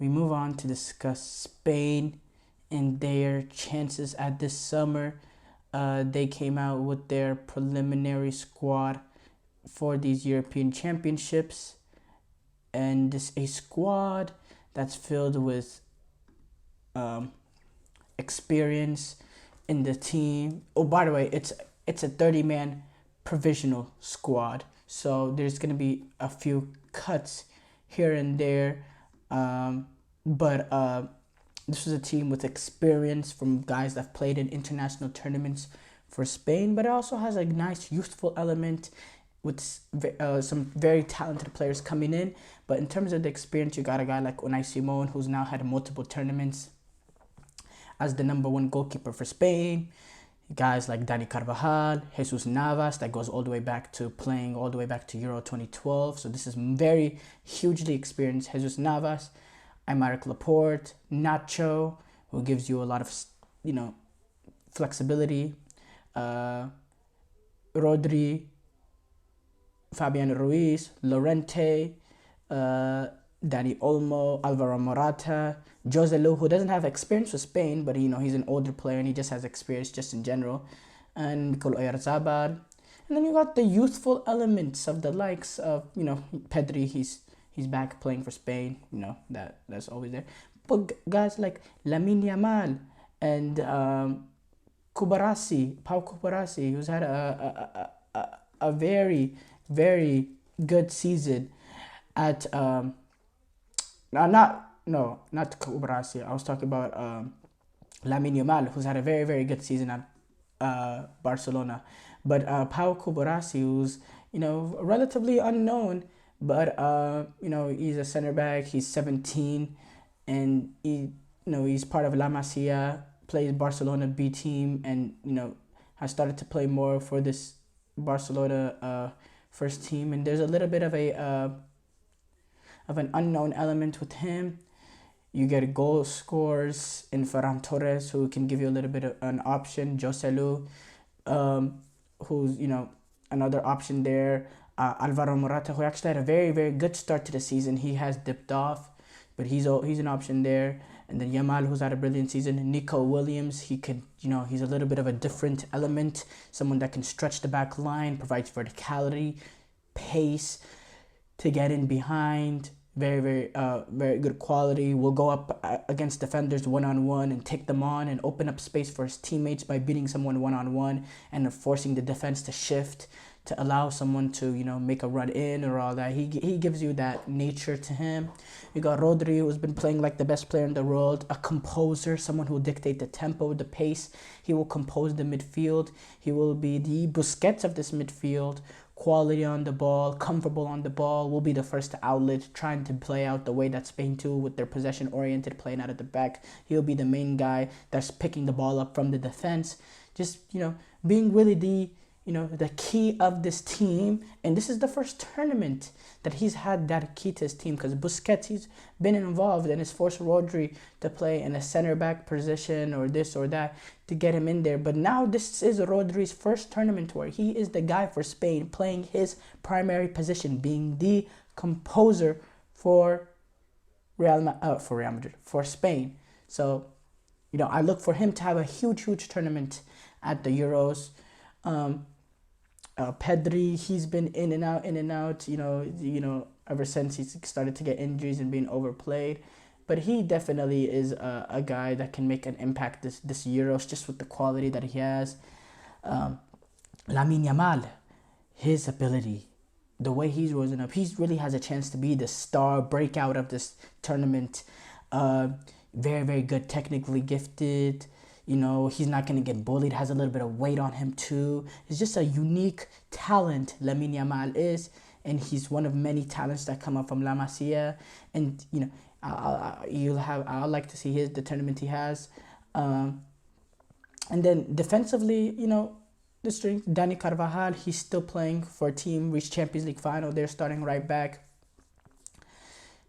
we move on to discuss Spain and their chances at this summer. They came out with their preliminary squad for these European Championships, and this a squad that's filled with experience in the team. Oh, by the way, it's a 30-man provisional squad, so there's gonna be a few cuts here and there, but this was a team with experience from guys that played in international tournaments for Spain, but it also has a nice youthful element with some very talented players coming in. But in terms of the experience, you got a guy like Unai Simon, who's now had multiple tournaments as the number one goalkeeper for Spain. Guys like Dani Carvajal, Jesus Navas, that goes all the way back to playing all the way back to Euro 2012. So this is very hugely experienced Jesus Navas. Aymeric Laporte, Nacho, who gives you a lot of, flexibility. Rodri, Fabian Ruiz, Lorente, Dani Olmo, Alvaro Morata, Joselu, who doesn't have experience with Spain, but he's an older player and he just has experience just in general, and Mikel Oyarzabal. And then you got the youthful elements of the likes of Pedri. He's back playing for Spain. That's always there. But guys like Lamine Yamal and Pau Cubarsi, who's had a very, very good season at not Cubarsi. I was talking about Lamine Yamal, who's had a very, very good season at Barcelona. But Pau Cubarsi, who's relatively unknown, but he's a center back. He's 17, and he's part of La Masia, plays Barcelona B team, and has started to play more for this Barcelona first team. And there's a little bit of an unknown element with him. You get goal scorers in Ferran Torres, who can give you a little bit of an option. Joselu, who's another option there. Alvaro Morata, who actually had a very, very good start to the season. He has dipped off, but he's an option there. And then Yamal, who's had a brilliant season. Nico Williams, he's a little bit of a different element, someone that can stretch the back line, provides verticality, pace to get in behind. Very, very, very good quality. Will go up against defenders one-on-one and take them on and open up space for his teammates by beating someone one-on-one and forcing the defense to shift to allow someone to, make a run in or all that. He gives you that nature to him. You got Rodri, who's been playing like the best player in the world, a composer, someone who will dictate the tempo, the pace. He will compose the midfield. He will be the Busquets of this midfield. Quality on the ball, comfortable on the ball, will be the first outlet, trying to play out the way that Spain do with their possession-oriented, playing out at the back. He'll be the main guy that's picking the ball up from the defense. Just, being really the key of this team. And this is the first tournament that he's had that key to his team, because Busquets, he's been involved and has forced Rodri to play in a center back position or this or that to get him in there. But now this is Rodri's first tournament where he is the guy for Spain, playing his primary position, being the composer for Real Madrid, for Spain. So, I look for him to have a huge, huge tournament at the Euros. Pedri, he's been in and out, ever since he started to get injuries and being overplayed. But he definitely is a guy that can make an impact this Euros, just with the quality that he has. Lamine Yamal, his ability, the way he's risen up, he really has a chance to be the star breakout of this tournament. Very, very good, technically gifted. He's not going to get bullied, has a little bit of weight on him too. He's just a unique talent, Lamine Yamal is, and he's one of many talents that come up from La Masia. And, I'll like to see the tournament he has. And then defensively, the strength, Dani Carvajal, he's still playing for a team, reached Champions League final. They're starting right back.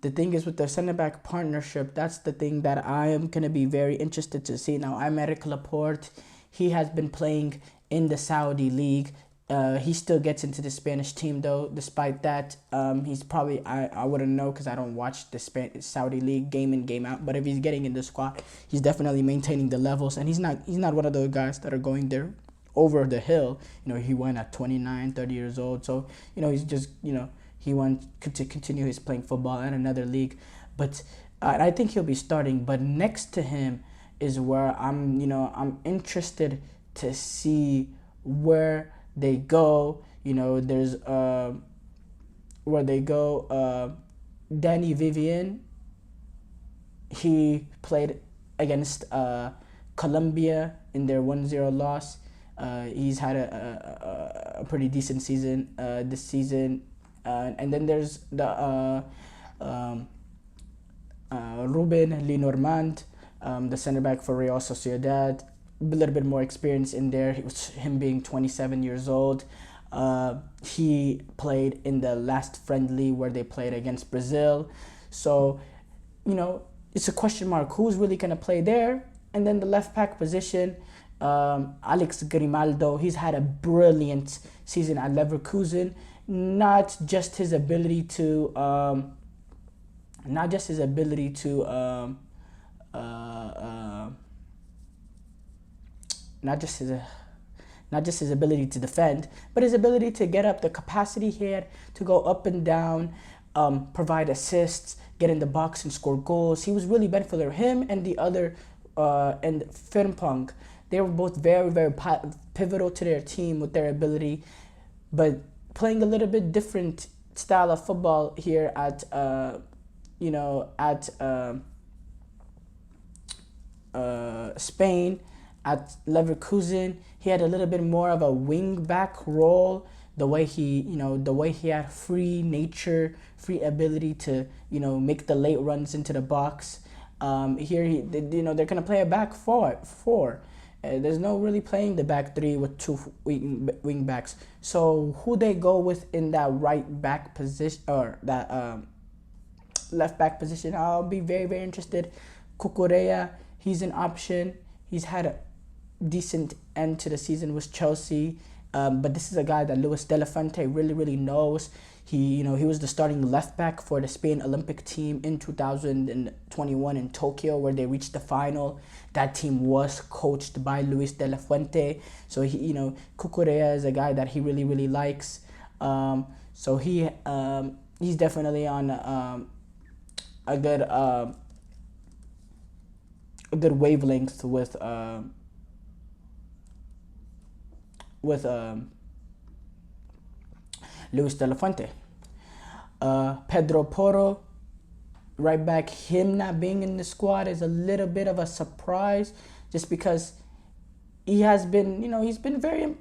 The thing is, with the center-back partnership, that's the thing that I am going to be very interested to see. Now, Aymeric Laporte, he has been playing in the Saudi League He still gets into the Spanish team though. Despite that, he's probably I wouldn't know because I don't watch the Saudi league game in game out. But if he's getting in the squad, he's definitely maintaining the levels, and he's not one of those guys that are going there over the hill. He went at 29, 30 years old, so he's just he wants to continue his playing football at another league, but I think he'll be starting. But next to him is where I'm interested to see where they go. There's where they go. Danny Vivian. He played against Colombia in their 1-0 loss. He's had a pretty decent season this season. And then there's the Ruben Lenormand, the center back for Real Sociedad. A little bit more experience in there. Him being 27 years old. He played in the last friendly where they played against Brazil. So, it's a question mark. Who's really going to play there? And then the left back position, Alex Grimaldo. He's had a brilliant season at Leverkusen. Not just his ability to not just his ability to defend, but his ability to get up, the capacity he had to go up and down, provide assists, get in the box and score goals. He was really beneficial. Him and the other and Firmpong, they were both very, very pivotal to their team with their ability, but playing a little bit different style of football here at Spain, at Leverkusen. He had a little bit more of a wing back role. The way he had free nature, free ability to make the late runs into the box. Here they're gonna play a back four. There's no really playing the back three with two wing backs. So who they go with in that right back position or that left back position, I'll be very, very interested. Cucurella, he's an option. He's had a decent end to the season with Chelsea, but this is a guy that Luis de la Fuente really, really knows. He was the starting left back for the Spain Olympic team in 2021 in Tokyo, where they reached the final. That team was coached by Luis de la Fuente, so Cucurella is a guy that he really, really likes. So he's definitely on a good wavelength with Luis de la Fuente. Pedro Porro, right back, him not being in the squad is a little bit of a surprise, just because he has been, he's been very,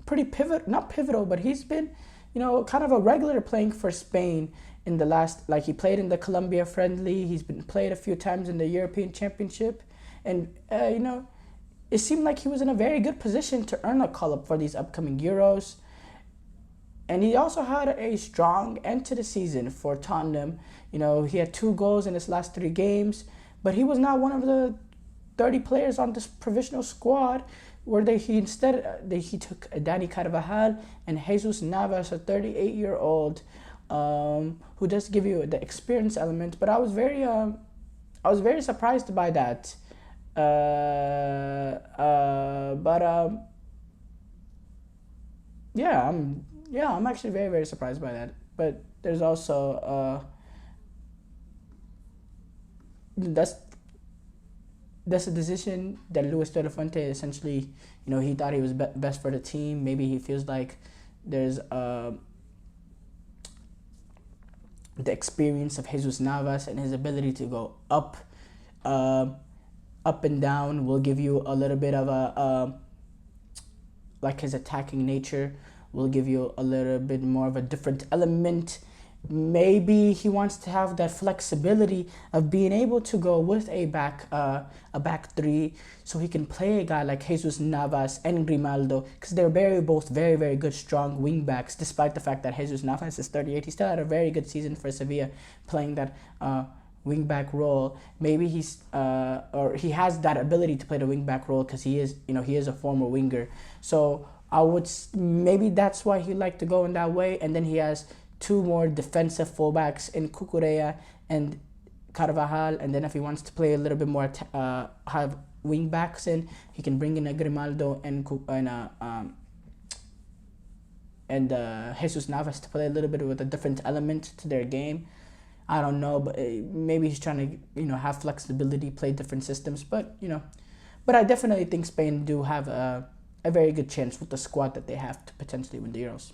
pretty not pivotal, but he's been, kind of a regular playing for Spain in the last, he played in the Colombia friendly. He's been played a few times in the European Championship, and it seemed like he was in a very good position to earn a call-up for these upcoming Euros. And he also had a strong end to the season for Tottenham. He had 2 goals in his last 3 games, but he was not one of the 30 players on this provisional squad, where he took Dani Carvajal and Jesus Navas, a 38-year-old, who does give you the experience element. But I was very surprised by that. I'm actually very, very surprised by that. But there's also that's a decision that Luis de la Fuente essentially, he thought he was best for the team. Maybe he feels like there's the experience of Jesus Navas and his ability to go up and down will give you a little bit of a his attacking nature will give you a little bit more of a different element. Maybe he wants to have that flexibility of being able to go with a back 3, so he can play a guy like Jesus Navas and Grimaldo, because they're both very, very good, strong wing backs. Despite the fact that Jesus Navas is 38, he still had a very good season for Sevilla, playing that wing back role. Maybe he's or he has that ability to play the wing back role because he is a former winger. So I would maybe that's why he liked to go in that way. And then he has two more defensive fullbacks in Cucurella and Carvajal. And then if he wants to play a little bit more, have wing backs in, he can bring in a Grimaldo and Jesus Navas to play a little bit with a different element to their game. I don't know, but maybe he's trying to have flexibility, play different systems. But but I definitely think Spain do have a very good chance with the squad that they have to potentially win the Euros.